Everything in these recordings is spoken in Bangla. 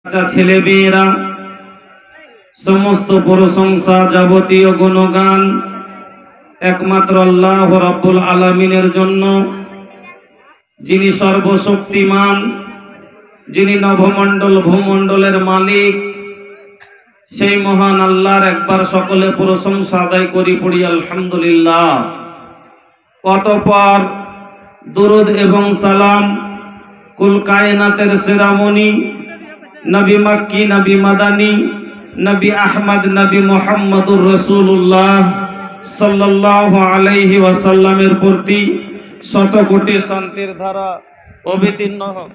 বাচ্চা ছেলে মেয়েরা সমস্ত প্রশংসা যাবতীয় গুণগান একমাত্র আল্লাহ রাব্বুল আলামিনের জন্য, যিনি সর্বশক্তিমান, যিনি নভমণ্ডল ভূমণ্ডলের মালিক। সেই মহান আল্লাহর একবার সকলে প্রশংসা আদায় করি, পড়ি আলহামদুলিল্লাহ। অতঃপর দুরুদ এবং সালাম কুল কায়নাতের সেরামনি নবী মক্কি, নবী মাদানী, নবী আহমদ, নবী মুহাম্মদুর রাসূলুল্লাহ সাল্লাল্লাহু আলাইহি ওয়াসাল্লামের প্রতি শত কোটি শান্তির ধারা অবতীর্ণ হোক।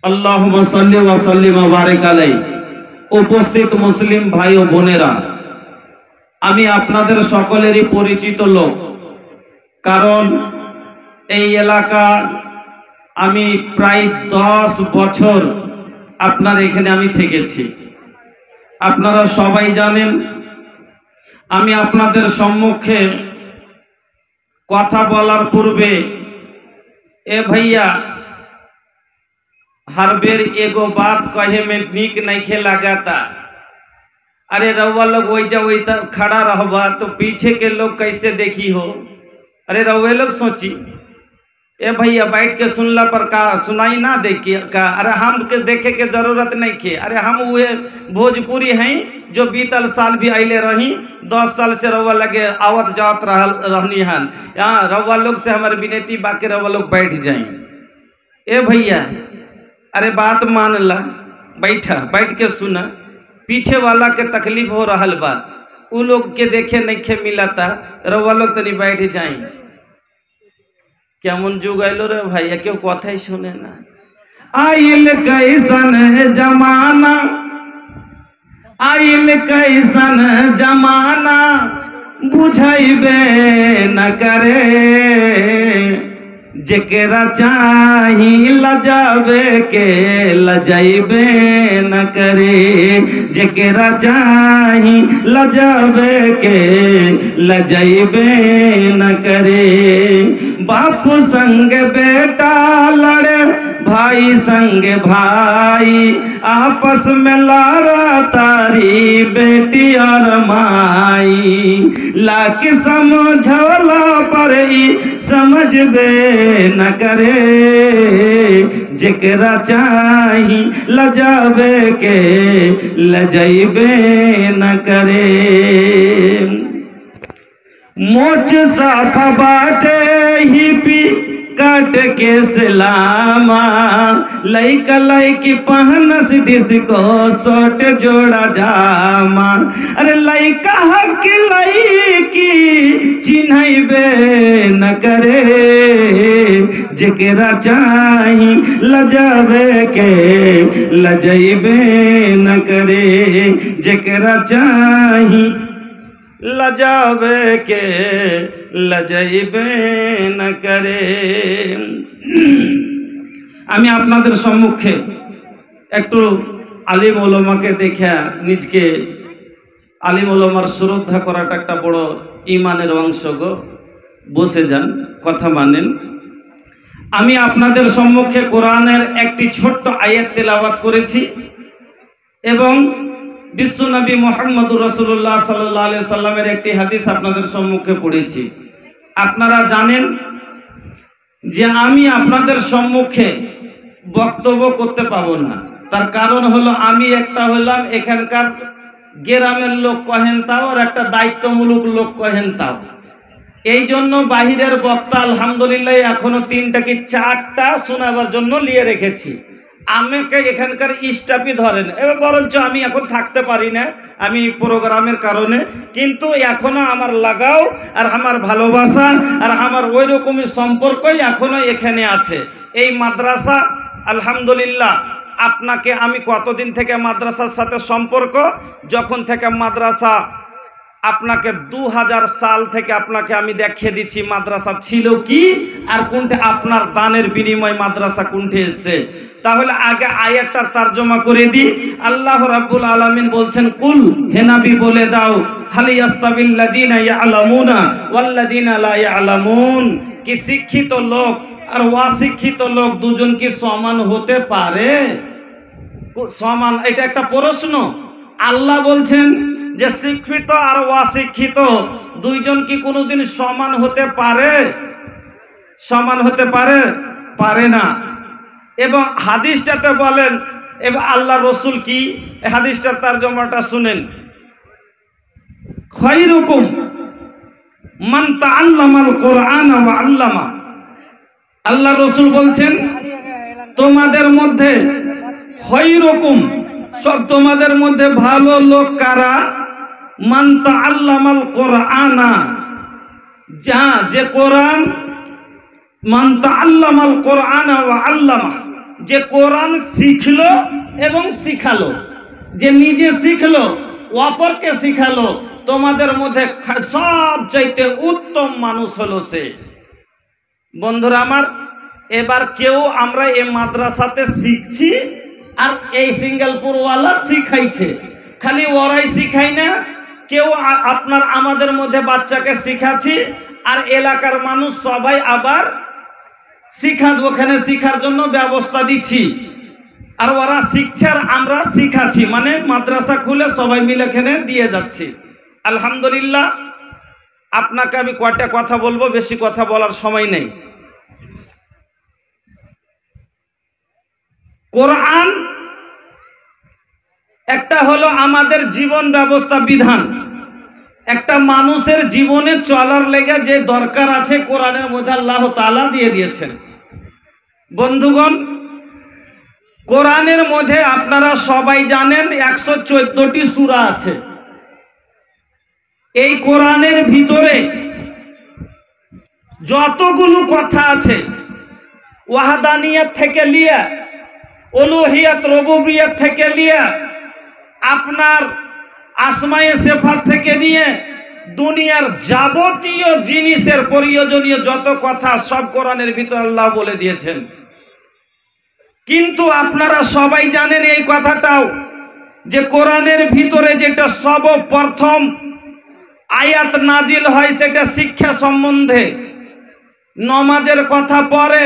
আল্লাহুম্মা সাল্লি ওয়া সাল্লিম ওয়া বারিক আলাইহি। উপস্থিত মুসলিম ভাই ও বোনেরা, আমি আপনাদের সকলেরই পরিচিত লোক, কারণ এই এলাকা আমি প্রায় 10 বছর আপনার এখানে আমি থেকেছি। আপনারা সবাই জানেন, আমি আপনাদের সম্মুখে কথা বলার পূর্বে ए भैया हर बेर एगो बात कहे में नीक नहीं लगाता। अरे रउआ लोग वही खड़ा रहबा तो पीछे के लोग कैसे देखी हो। अरे रउए लोग सोची, ए भैया बैठ के सुनला पर का सुनाई ना देखी का। अरे हम के देखे के जरूरत नहीं खे। अरे हम वो भोजपुरी हैं जो बीतल साल भी आइले रही, 10 साल से रउआ लगे आवत जावत रहनी हन। यहाँ रउआ लोग से हमारे विनती बाकी रउआ लोग बैठ जाए। ए भैया अरे बात मान ला, बैठ के सुना। पीछे वाला के तकलीफ हो रहा बा, उ लोग के देखे नहीं खे मिलाता, रउआ लोग तनी बैठ जाए। केमन जुग आइलो रे भैया, क्यों कथाई सुने ना। आइल कैसन जमाना, आइल कैसन जमाना, बुझाइबे न करे। जेकरा चाही लजावे के लजाइबे न करे। जेकरा चाही लजावे के लजाइबे न करे। बाप संग बेटा लड़े, भाई संग भाई, आपस में लारा तारी बेटी और माई। लाके समझौला पर ही समझबे न करे। जेकरा चाही लजावे के लजाइबे न करे। मोच साथा बाटे ही पी काट के सलामा, लइका लइकी पहनस डिस्को शॉर्ट जोड़ा जामा। अरे लइका हक लइकी चिन्हबे न करे। जेकरा चाही लजावे के लजाइबे न करे। जेकरा चाही लजावे के लजाइबे न करे। আমি আপনাদের সম্মুখে একটু আলিম ওলামাকে দেখে নিজকে আলিম ওলামার শ্রদ্ধা করাটা একটা বড় ইমানের অংশ গো। বসে যান, কথা মানেন। আমি আপনাদের সম্মুখে কোরআনের একটি ছোট্ট আয়াত তেলাওয়াত করেছি এবং বিশ্ব নবী মুহাম্মদুর রাসূলুল্লাহ সাল্লাল্লাহু আলাইহি সাল্লামের একটি হাদিস আপনাদের সম্মুখে পড়েছি। আপনারা জানেন যে আমি আপনাদের সম্মুখে বক্তব্য করতে পাবো না, তার কারণ হলো আমি একটা হলাম এখানকার গ্রামের লোক কহেন তাও, আর একটা দায়িত্বমূলক লোক কহেন তাও। এই জন্য বাহিরের বক্তা আলহামদুলিল্লাহ এখনো 3টা কি 4টা শোনাবার জন্য নিয়ে রেখেছি। আমাকে এখানকার স্টাফই ধরেন, এবার বরঞ্চ আমি এখন থাকতে পারি না আমি প্রোগ্রামের কারণে, কিন্তু এখনো আমার লাগাও আর আমার ভালোবাসা আর আমার ওই রকমই সম্পর্কই এখনো এখানে আছে। এই মাদ্রাসা আলহামদুলিল্লাহ, আপনাকে আমি কতদিন থেকে মাদ্রাসার সাথে সম্পর্ক, যখন থেকে মাদ্রাসা আপনাকে 2000 সাল থেকে আপনাকে আমি দেখিয়ে দিচ্ছি মাদ্রাসা ছিল কি আর কোনটা আপনার দানের বিনিময় মাদ্রাসা কোনটা এসছে। তাহলে আগে আয়াতটার তরজমা করে দিই। আল্লাহ রাব্বুল আলামিন বলছেন, কুল হে নবী বলে দাও, হাল ইয়াস্তাবিল্লাযিনা ইয়ালামুনা ওয়াল্লাযিনা লা ইয়ালামুন, কি শিক্ষিত লোক আর অশিক্ষিত লোক দুজন কি সমান হতে পারে? সমান, এটা একটা প্রশ্ন। আল্লাহ বলছেন যে শিক্ষিত আর অশিক্ষিত দুইজন কি কোনোদিন সমান হতে পারে? সমান হতে পারে? পারে না। এবং হাদিসটাতে বলেন, এবং আল্লাহ রসুল কি হাদিসটার তরজমাটা শুনেন, খায়রুকুম মান তাআল্লামাল কুরআন ওয়া আল্লামা। আল্লাহ রসুল বলছেন তোমাদের মধ্যে খায়রুকুম, সব তোমাদের মধ্যে ভালো লোক কারা? মান তাআল্লামাল কুরআনা, যে কোরআন, মান তাআল্লামাল কুরআন ওয়া আল্লামা, যে কোরআন শিখলো এবং শিখালো, যে নিজে শিখলো অপরকে শিখালো, তোমাদের মধ্যে সবচাইতে উত্তম মানুষ হলো সে। বন্ধুরা আমার, এবার কেউ আমরা এই মাদ্রাসাতে শিখছি আর এই সিঙ্গেলপুরওয়ালা শিখাইছে, খালি ওরাই শিখাই না, কেউ আপনার আমাদের মধ্যে বাচ্চাকে শিখাচ্ছি আর এলাকার মানুষ সবাই আবার ওখানে শিখার জন্য ব্যবস্থা দিচ্ছি, আর ওরা শিখছে আর আমরা শিখাচ্ছি, মানে মাদ্রাসা খুলে সবাই মিলে এখানে দিয়ে যাচ্ছি। আলহামদুলিল্লাহ। আপনাকে আমি কয়টা কথা বলবো, বেশি কথা বলার সময় নেই। কোরআন একটা হলো আমাদের জীবন ব্যবস্থা বিধান, একটা মানুষের জীবনে চলার লেগে যে দরকার আছে কোরআনের মধ্যে আল্লাহ তাআলা দিয়ে দিয়েছেন। বন্ধুগণ, কোরআনের মধ্যে আপনারা সবাই জানেন 114টি সূরা আছে। এই কোরআনের ভিতরে যতগুলো কথা আছে, ওয়াহদানিয়ত থেকে লিয়া, উলুহিয়ত রুবুবিয়ত থেকে লিয়া, আপনার আসমায়ে সিফাত থেকে নিয়ে দুনিয়ার যাবতীয় জিনিসের প্রয়োজনীয় যত কথা সব কোরআনের ভিতর আল্লাহ বলে দিয়েছেন। কিন্তু আপনারা সবাই জানেন এই কথাটাও যে কোরআনের ভিতরে যেটা সর্বপ্রথম আয়াত নাজিল হয় সেটা শিক্ষা সম্বন্ধে। নমাজের কথা পরে,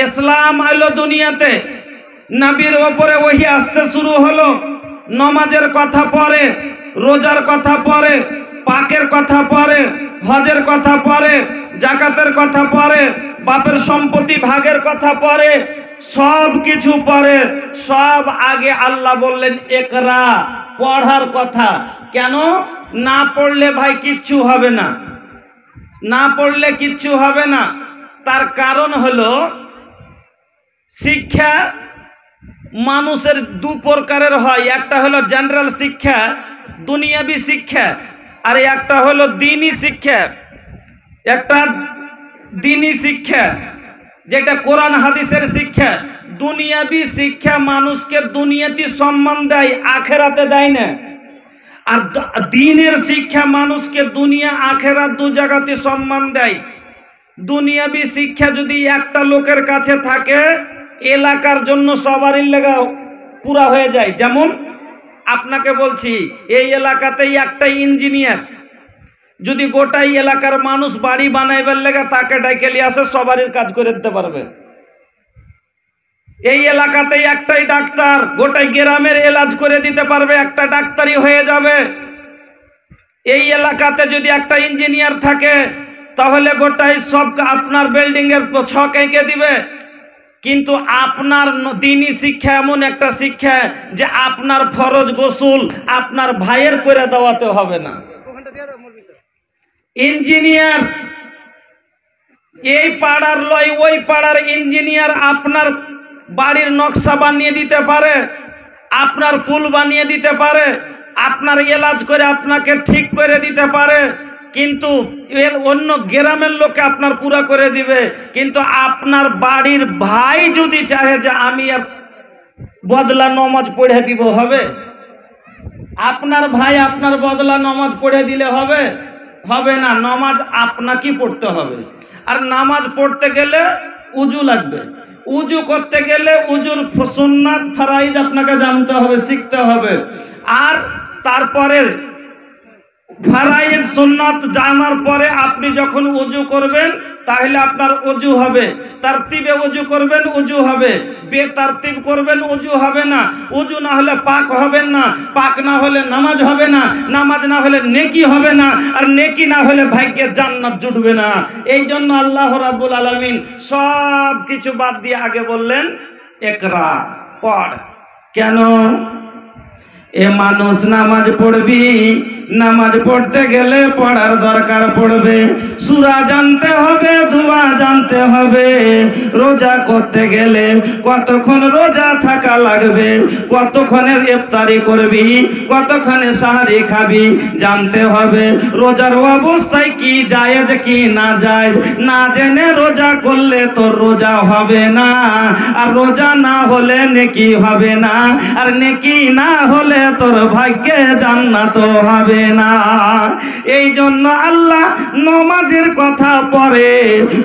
ইসলাম আইলো দুনিয়াতে, নবীর ওপরে ওহী আসতে শুরু হলো, নমাজের কথা পরে, রোজার কথা পরে, পাকের কথা পরে, হজের কথা পরে, জাকাতের কথা পরে, বাপের সম্পত্তি ভাগের কথা পরে, সব কিছু পরে। সব আগে আল্লাহ বললেন ইকরা, পড়ার কথা। কেন? না পড়লে ভাই কিচ্ছু হবে না, না পড়লে কিচ্ছু হবে না। তার কারণ হলো শিক্ষা মানুষের দু প্রকারের হয়, একটা হলো জেনারেল শিক্ষা, দুনিয়াবি শিক্ষা, আর একটা হলো দ্বীনি শিক্ষা। একটা দ্বীনি শিক্ষা যেটা কোরআন হাদিসের শিক্ষা। দুনিয়াবি শিক্ষা মানুষকে দুনিয়াতে সম্মান দেয়, আখেরাতে দেয় না। আর দ্বীনের শিক্ষা মানুষকে দুনিয়া আখেরাত দু জায়গাতে সম্মান দেয়। দুনিয়াবি শিক্ষা যদি একটা লোকের কাছে থাকে, এলাকার জন্য সবারই লেগা পুরা হয়ে যায়। যেমন আপনাকে বলছি, এই এলাকাতেই একটা ইঞ্জিনিয়ার যদি গোটাই এলাকার মানুষ বাড়ি বানাইবার লেগে তাকে ডাইকে নিয়ে আসে, সবারই কাজ করে দিতে পারবে। এই এলাকাতেই একটাই ডাক্তার গোটাই গ্রামের এলাজ করে দিতে পারবে, একটা ডাক্তারই হয়ে যাবে। এই এলাকাতে যদি একটা ইঞ্জিনিয়ার থাকে তাহলে গোটাই সব আপনার বিল্ডিং এর ছক এঁকে দিবে। কিন্তু আপনার দ্বীনি শিক্ষা এমন একটা শিক্ষা যে আপনার ফরজ গোসল আপনার ভাইয়ের করে দেওয়াতে হবে না। ইঞ্জিনিয়ার এই পাড়ার লয় ওই পাড়ার ইঞ্জিনিয়ার আপনার বাড়ির নকশা বানিয়ে দিতে পারে, আপনার পুল বানিয়ে দিতে পারে, আপনার এলাজ করে আপনাকে ঠিক করে দিতে পারে, কিন্তু এর অন্য গ্রামের লোকে আপনার পুরা করে দিবে। কিন্তু আপনার বাড়ির ভাই যদি চাহে যে আমি আর বদলা নমাজ পড়ে দিব, হবে? আপনার ভাই আপনার বদলা নমাজ পড়ে দিলে হবে? হবে না। নমাজ আপনাকেই পড়তে হবে। আর নামাজ পড়তে গেলে উজু লাগবে, উজু করতে গেলে উজুর সুন্নাত ফরাইজ আপনাকে জানতে হবে, শিখতে হবে। আর তারপরে ফরাইজ সুন্নাত জানার পরে আপনি যখন উজু করবেন তাহলে আপনার অজু হবে। তারতিবে অজু করবেন, অজু হবে। বেতারতিব করবেন, অজু হবে না। অজু না হলে পাক হবেন না, পাক না হলে নামাজ হবে না, নামাজ না হলে নেকি হবে না, আর নেকি না হলে ভাগ্যে জান্নাত জুটবে না। এই জন্য আল্লাহ রাব্বুল আলামিন সব কিছু বাদ দিয়ে আগে বললেন ইকরা, পড়। কেন? এ মানুষ নামাজ পড়বি, নামাজ পড়তে গেলে পড়ার দরকার পড়বে, সূরা জানতে হবে, দোয়া জানতে হবে। রোজা করতে গেলে কতক্ষণ রোজা থাকা লাগবে, কতক্ষণে ইফতারি করবি, কতক্ষণে সাহারি খাবি জানতে হবে। রোজার অবস্থায় কি জায়েজ কি না জায়েজ না জেনে রোজা করলে তোর রোজা হবে না, আর রোজা না হলে নেকি হবে না, আর নেকি না হলে তোর ভাগ্যে জান্নাত হবে না। এই জন্য আল্লাহ নামাজের কথা পড়ে,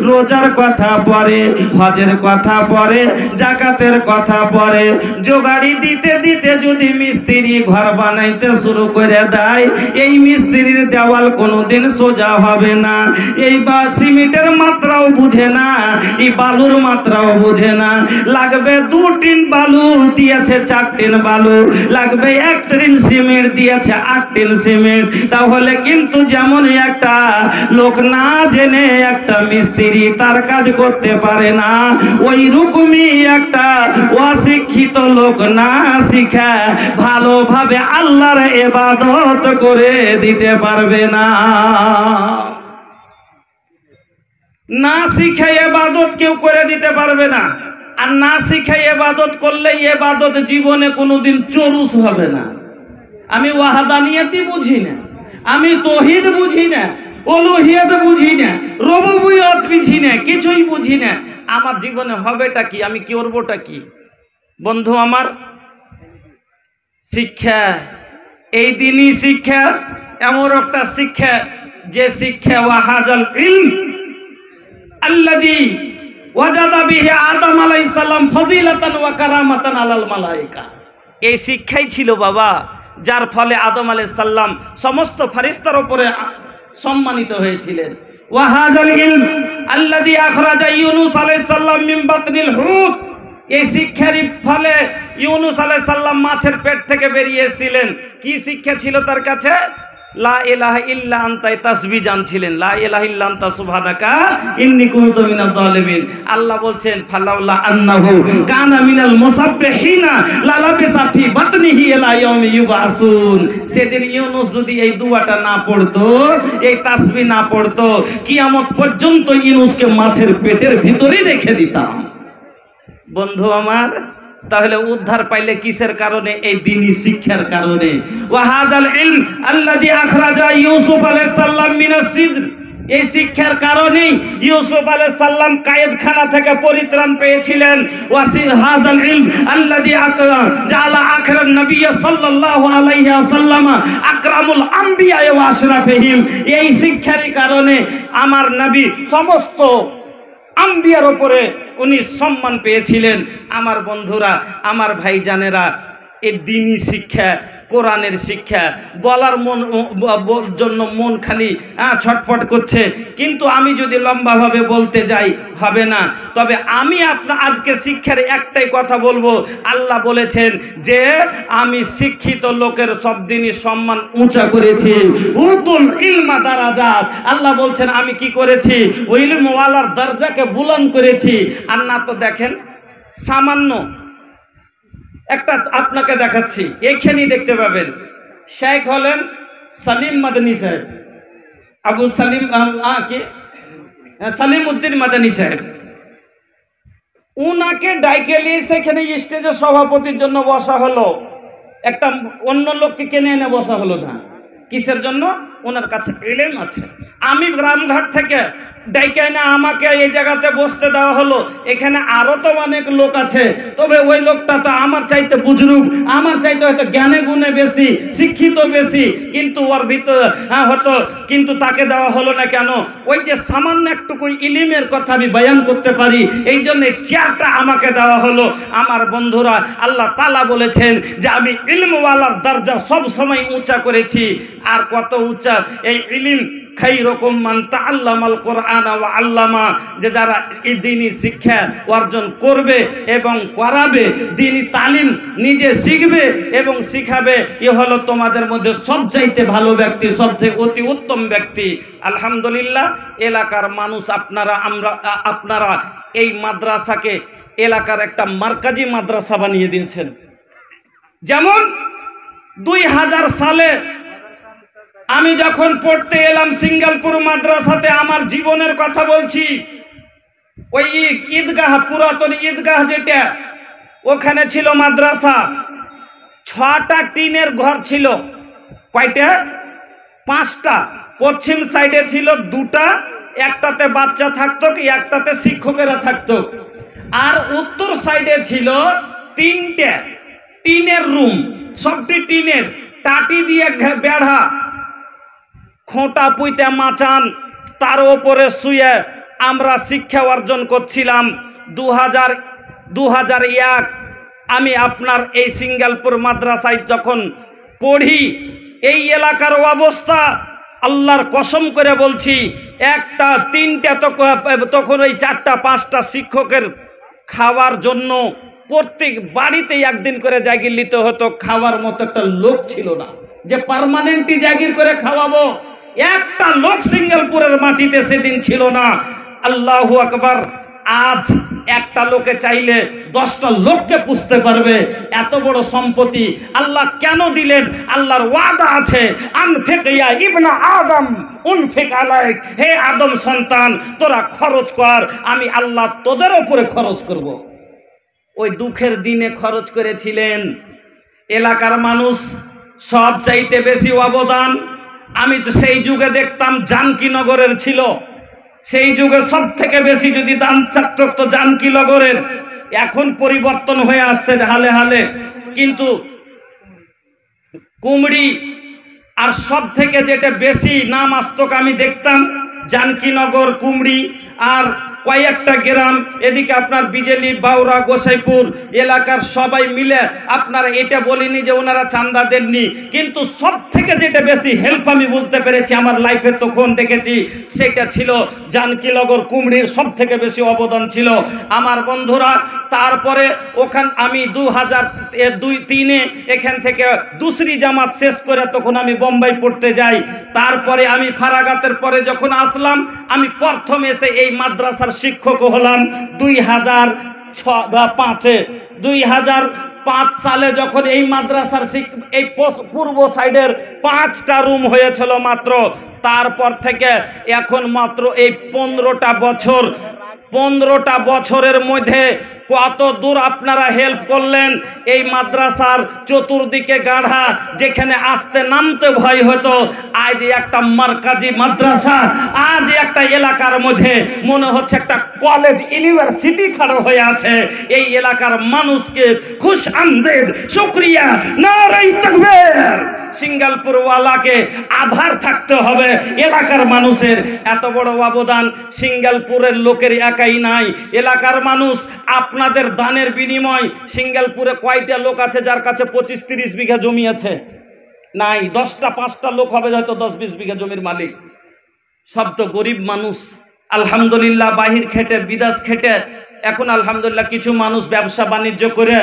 রোজার কথা পড়ে, হজের কথা পড়ে, যাকাতের কথা পড়ে। জোগাড়ি দিতে দিতে যদি মিস্ত্রি ঘর বানাইতে শুরু করে দেয়, এই মিস্ত্রির দেওয়াল কোনোদিন সোজা হবে না। এই বা সিমেন্টের মাত্রাও বুঝে না, এই বালুর মাত্রাও বুঝে না। লাগবে 2 টিন বালু, দিয়েছে 4 টিন বালু। লাগবে 1 টিন সিমেন্ট, দিয়েছে 8 টিন সিমেন্ট। তাহলে কিন্তু যেমন একটা লোক না জেনে একটা মিস্ত্রি তার কাজ করতে পারে না, ওই রকমই একটা অশিক্ষিত লোক না শিখে ভালোভাবে আল্লাহর ইবাদত করে দিতে পারবে না। না শিখে ইবাদত কেউ করে দিতে পারবে না। আর না শিখে ইবাদত করলে ইবাদত জীবনে কোনোদিন চরুস হবে না। আমি ওয়াহাদানিয়াতি বুঝি না, আমি তৌহিদ বুঝি না, উলুহিয়ত বুঝি না, রুবুবিয়ত বুঝি না, কিছুই বুঝি না। আমার জীবনে হবেটা কি, আমি করবটা কি? বন্ধু আমার, শিক্ষা, এই দিনই শিক্ষা এমন একটা শিক্ষা যে শিক্ষা ওয়াহাজাল ইলম আল্লাযী ওয়াজাদা বিহি আদম আলাইহিস সালাম ফজিলাতান ওয়া কারামাতান আলাল মালায়েকা। এই শিক্ষাই ছিল বাবা, যার ফলে আদম আলাইহিস সালাম সমস্ত ফেরেশতার উপরে সম্মানিত হয়েছিলেন। ওয়াহাজাল ইলম আল্লাযী আখরাজা ইউনুস আলাইহিস সালাম মিন বাতনিল হুত। এই শিক্ষার ফলে ইউনুস আলাইহিস সালাম মাছের পেট থেকে বেরিয়ে এসেছিলেন। কি শিক্ষা ছিল তার কাছে? লা ইলাহা ইল্লা আনতা, তাসবিহ জানছিলেন, লা ইলাহা ইল্লা আনতা সুবহানাকা ইন্নী কুনতু মিনাজ জালিমিন। আল্লাহ বলছেন ফালাউলা আন্নাহু কানা মিনাল মুসাব্বিহিনা লা লাবিসা ফি বাতনিহি ইলা ইয়াউমি ইউবআসুন। সেদিন ইউনুস যদি এই দুয়াটা না পড়তো, এই তাসবিহ না পড়তো, কিয়ামত পর্যন্ত ইউনুসকে মাছের পেটের ভিতরেই রেখে দিতাম। বন্ধু আমার, তাহলে উদ্ধার পাইলে কিসের কারণে? এই দ্বীনি শিক্ষার কারণে। ওয়াহাদাল ইলম আল্লাযী আখরাজা ইউসুফ আলাইহিস সালাম মিনাস সিজন। এই শিক্ষার কারণেই ইউসুফ আলাইহিস সালাম কায়েদখানা থেকে পরিত্রাণ পেয়েছিলেন। ওয়াহাদাল ইলম আল্লাযী জাআলা আখিরান নবী সাল্লাল্লাহু আলাইহি ওয়াসাল্লাম আকরামুল আম্বিয়া ওয়া আশরাফিহিম। এই শিক্ষার কারণে আমার নবী সমস্ত আম্বিয়ার উপরে উনি সম্মান পেয়েছিলেন। আমার বন্ধুরা, আমার ভাইজানেরা, এই দ্বীনি শিক্ষা, কোরআনের শিক্ষা বলার জন্য মন খালি ছটফট করছে, কিন্তু আমি যদি লম্বাভাবে বলতে যাই হবে না। তবে আমি আজকে শিক্ষার একটাই কথা বলবো। আল্লাহ বলেছেন যে আমি শিক্ষিত লোকের সব দিনই সম্মান উঁচা করেছি। উতুল ইলমা দারাজাত। আল্লাহ বলছেন আমি কি করেছি? ওই ইলমওয়ালার দরজাকে বুলন্দ করেছি। আর না তো দেখেন, সামান্য একটা আপনাকে দেখাচ্ছি, এখানেই দেখতে পাবেন। শেখ হলেন সালিম মাদানী সাহেব, আবু সালিম সালিম উদ্দিন মাদানী সাহেব। উনাকে ডাইকে নিয়ে সেখানে স্টেজে সভাপতির জন্য বসা হলো। একটা অন্য লোককে কেনে এনে বসা হলো না। কিসের জন্য? ওনার কাছে ইলম আছে। আমি গ্রামঘাট থেকে ডাইকে এনে আমাকে এই জায়গাতে বসতে দেওয়া হলো। এখানে আরো তো অনেক লোক আছে, তবে ওই লোকটা তো আমার চাইতে বুজরুগ, আমার চাইতে হয়তো জ্ঞানে গুণে বেশি, শিক্ষিত বেশি, কিন্তু ওর ভিতরে হয়তো, কিন্তু তাকে দেওয়া হলো না কেন? ওই যে সামান্য একটুকু ইলমের কথা আমি বয়ান করতে পারি, এই জন্য চেয়ারটা আমাকে দেওয়া হলো। আমার বন্ধুরা, আল্লাহ তাআলা বলেছেন যে আমি ইলমওয়ালার দরজা সব সময় উঁচা করেছি। আর কত উঁচা! এই ইলম খায়রুকুম মান তাআল্লামাল কোরআনা ওয়া আল্লামা, যে যারা এই দ্বীনি শিক্ষা অর্জন করবে এবং করাবে, দ্বীনি তালিম নিজে শিখবে এবং শিখাবে, এ হলো তোমাদের মধ্যে সবচাইতে ভালো ব্যক্তি, সবচেয়ে অতি উত্তম ব্যক্তি। আলহামদুলিল্লাহ, এলাকার মানুষ আপনারা এই মাদ্রাসাকে এলাকার একটা মার্কাজি মাদ্রাসা বানিয়ে দিয়েছেন। যেমন 2000 সালে আমি যখন পড়তে এলাম সিঙ্গালপুর মাদ্রাসাতে, আমার জীবনের কথা বলছি, ওই ঈদগাহ, পুরাতন ঈদগাহ যেটা, ওখানে ছিল মাদ্রাসা। 6টা টিনের ঘর ছিল। কয়টা? 5টা। পশ্চিম সাইডে ছিল 2টা, একটাতে বাচ্চা থাকতো, একটাতে শিক্ষকেরা থাকতো। আর উত্তর সাইডে ছিল 3টে টিনের রুম, সবটি টিনের, টাটি দিয়ে বেড়া, খোঁটা পুঁতে মাচান, তার ওপরে শুয়ে আমরা শিক্ষা অর্জন করছিলাম। 2001 আমি আপনার এই সিঙ্গালপুর মাদ্রাসায় যখন পড়ি, এই এলাকার অবস্থা আল্লাহর কসম করে বলছি, 1টা 3টে তখন ওই 4টা 5টা শিক্ষকের খাওয়ার জন্য প্রত্যেক বাড়িতেই একদিন করে জাগির নিতে হতো। খাওয়ার মতো একটা লোক ছিল না যে পার্মানেন্টলি জাগির করে খাওয়াবো। একটা লোক সিঙ্গালপুরের মাটিতে সেদিন ছিল না। আল্লাহু আকবার। আজ একটা লোকে চাইলে 10টা লোককে পুষতে পারবে, এত বড় সম্পত্তি আল্লাহ কেন দিলেন? আল্লাহর ওয়াদা আছে, আনফিক ইয়া ইবনা আদম উনফিক আলাইক, হে আদম সন্তান, তোরা খরচ কর, আমি আল্লাহ তোদের উপরে খরচ করব। ওই দুঃখের দিনে খরচ করেছিলেন। এলাকার মানুষ সব চাইতে বেশি অবদান আমি তো সেই যুগে দেখতাম জানকীনগরের ছিল। সেই যুগে সব থেকে বেশি যদি দান থাকতো তো জানকীনগরের। এখন পরিবর্তন হয়ে আসছে হালে হালে, কিন্তু কুমড়ি আর সব থেকে যেটা বেশি নাম আসতো আমি দেখতাম জানকীনগর, কুমড়ি আর কয়েকটা গ্রাম এদিকে আপনার বিজেলি, বাউরা, গোসাইপুর এলাকার সবাই মিলে আপনারা, এটা বলিনি যে ওনারা চান্দা দেননি, কিন্তু সব থেকে যেটা বেশি হেল্প আমি বুঝতে পেরেছি আমার লাইফে তখন দেখেছি, সেটা ছিল জানকীনগর, কুমড়ির সব থেকে বেশি অবদান ছিল আমার বন্ধুরা। তারপরে ওখান আমি 2002-3-এ এখান থেকে দুসরি জামাত শেষ করে তখন আমি বোম্বাই পড়তে যাই। তারপরে আমি ফারাগাতের পরে যখন আসলাম, আমি প্রথম এসে এই মাদ্রাসার শিক্ষক হলাম 2005-এ। 2005 সালে যখন এই মাদ্রাসার এই পূর্ব সাইডের 5টা রুম হয়েছিল মাত্র, তারপর থেকে এখন মাত্র এই 15টা বছরের মধ্যে কত দূর আপনারা হেল্প করলেন। এই মাদ্রাসার চতুর্দিকে গাঢ়া, যেখানে আসতে নামতে ভয় হতো, আজ একটা মার্কাজি মাদ্রাসা, আজ একটা এলাকার মধ্যে মনে হচ্ছে একটা কলেজ, ইউনিভার্সিটি খাড়া হয়ে আছে। এই এলাকার মানুষকে খুশ আমদেদ, শুকরিয়া, নারে তাকবীর। সিঙ্গালপুর ওয়ালাকে আভার থাকতে হবে এলাকার মানুষের। এত বড় অবদান সিঙ্গালপুরের লোকের একাই নাই, এলাকার মানুষ আপনাদের দানের বিনিময়। সিঙ্গালপুরে কয়টা লোক আছে যার কাছে 25-30 বিঘা জমি আছে? নাই। 10টা 5টা লোক হবে হয়তো 10-20 বিঘা জমির মালিক। সব তো গরিব মানুষ। আলহামদুলিল্লাহ, বাহির খেটে, বিদেশ খেটে এখন আলহামদুলিল্লাহ কিছু মানুষ ব্যবসা বাণিজ্য করে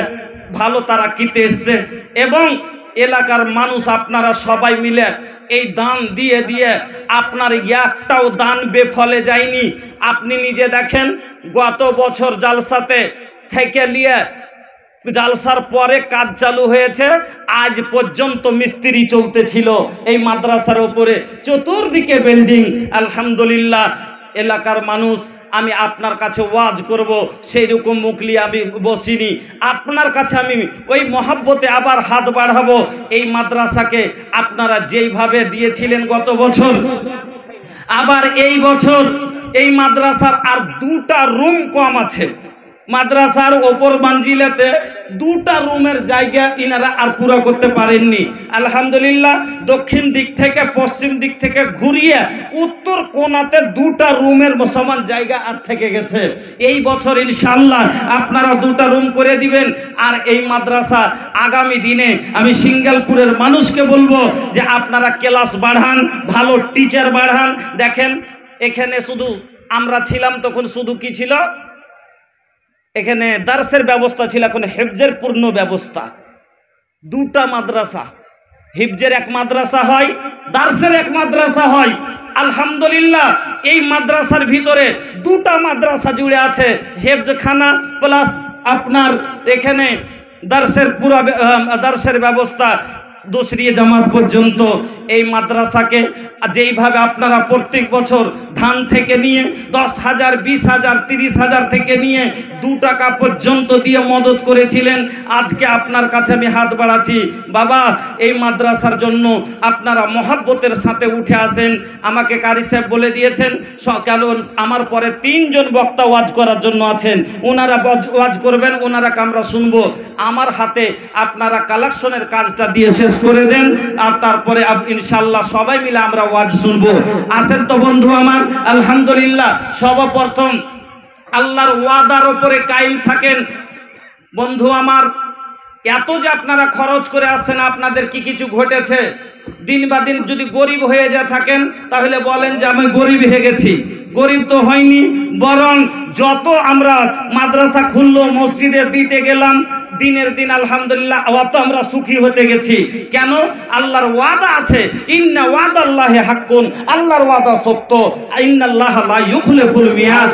ভালো তারা কিতে এসছে। এবং এলাকার মানুষ আপনারা সবাই মিলে এই দান দিয়ে দিয়ে আপনার একটাও দান বেফলে যায়নি। আপনি নিজে দেখেন, গত বছর জালসাতে থেকে নিয়ে জালসার পরে কাজ চালু হয়েছে, আজ পর্যন্ত মিস্ত্রি চলতেছিল এই মাদ্রাসার উপরে, চতুর্দিকে বিল্ডিং। আলহামদুলিল্লাহ, এলাকার মানুষ, আমি আপনার কাছে ওয়াজ করব সেই রকম মুখলি আমি বসিনি। আপনার কাছে আমি ওই মহব্বতে আবার হাত বাড়াবো। এই মাদ্রাসাকে আপনারা যেইভাবে দিয়েছিলেন গত বছর, আবার এই বছর এই মাদ্রাসার আর 2টা রুম কম আছে। মাদ্রাসার ওপর মঞ্জিলেতে দুটা রুমের জায়গা ইনারা আর পুরো করতে পারেননি। আলহামদুলিল্লাহ দক্ষিণ দিক থেকে পশ্চিম দিক থেকে ঘুরিয়ে উত্তর কোণাতে দুটা রুমের সমান জায়গা আর থেকে গেছে। এই বছর ইনশাআল্লাহ আপনারা দুটা রুম করে দিবেন। আর এই মাদ্রাসা আগামী দিনে আমি সিঙ্গালপুরের মানুষকে বলবো যে আপনারা ক্লাস বাড়ান, ভালো টিচার বাড়ান। দেখেন এখানে শুধু আমরা ছিলাম তখন শুধু কি ছিল, এখানে দার্সের ব্যবস্থা ছিল, এখন হিফজের পূর্ণ ব্যবস্থা। দুটা মাদ্রাসা, হিফজের এক মাদ্রাসা হয়, দার্সের এক মাদ্রাসা হয়। আলহামদুলিল্লাহ এই মাদ্রাসার ভিতরে দুটা মাদ্রাসা জুড়ে আছে, হেফজখানা প্লাস আপনার এখানে দার্সের ব্যবস্থা দোসরি জামাত পর্যন্ত। এই মাদ্রাসাকে যেইভাবে আপনারা প্রত্যেক বছর ধান থেকে নিয়ে 10,000, 20,000, 30,000 থেকে নিয়ে 2 টাকা পর্যন্ত দিয়ে মদত করেছিলেন, আজকে আপনার কাছে আমি হাত বাড়াচ্ছি বাবা এই মাদ্রাসার জন্য আপনারা মহব্বতের সাথে উঠে আসেন। আমাকে কারি সাহেব বলে দিয়েছেন কারণ আমার পরে 3 জন বক্তা ওয়াজ করার জন্য আছেন, ওনারা ওয়াজ করবেন, ওনারা আমরা শুনবো। আমার হাতে আপনারা কালেকশনের কাজটা দিয়ে শেষ করে দেন, আর তারপরে ইনশাআল্লাহ সবাই মিলে আমরা ওয়াজ শুনবো। আসেন তো বন্ধু আমার। আলহামদুলিল্লাহ সর্বপ্রথম আল্লাহর ওয়াদার উপরে কায়েম থাকেন। বন্ধু আমার এত যে আপনারা খরচ করে আসছেন, আপনাদের কি কিছু ঘটেছে? দিন বা দিন যদি গরিব হয়ে যা থাকেন তাহলে বলেন যে আমি গরিব হয়ে গেছি। গরিব তো হয়নি, বরং যত আমরা মাদ্রাসা খুললো, মসজিদে দিতে গেলাম, দিনের দিন আলহামদুলিল্লাহ অত আমরা সুখী হতে গেছি। কেন? আল্লাহর ওয়াদা আছে, ইন্না ওয়াদাল্লাহি হাক্কুন, আল্লাহর ওয়াদা সত্য, ইন্নাল্লাহা লা ইউখলিফুল মিয়াদ।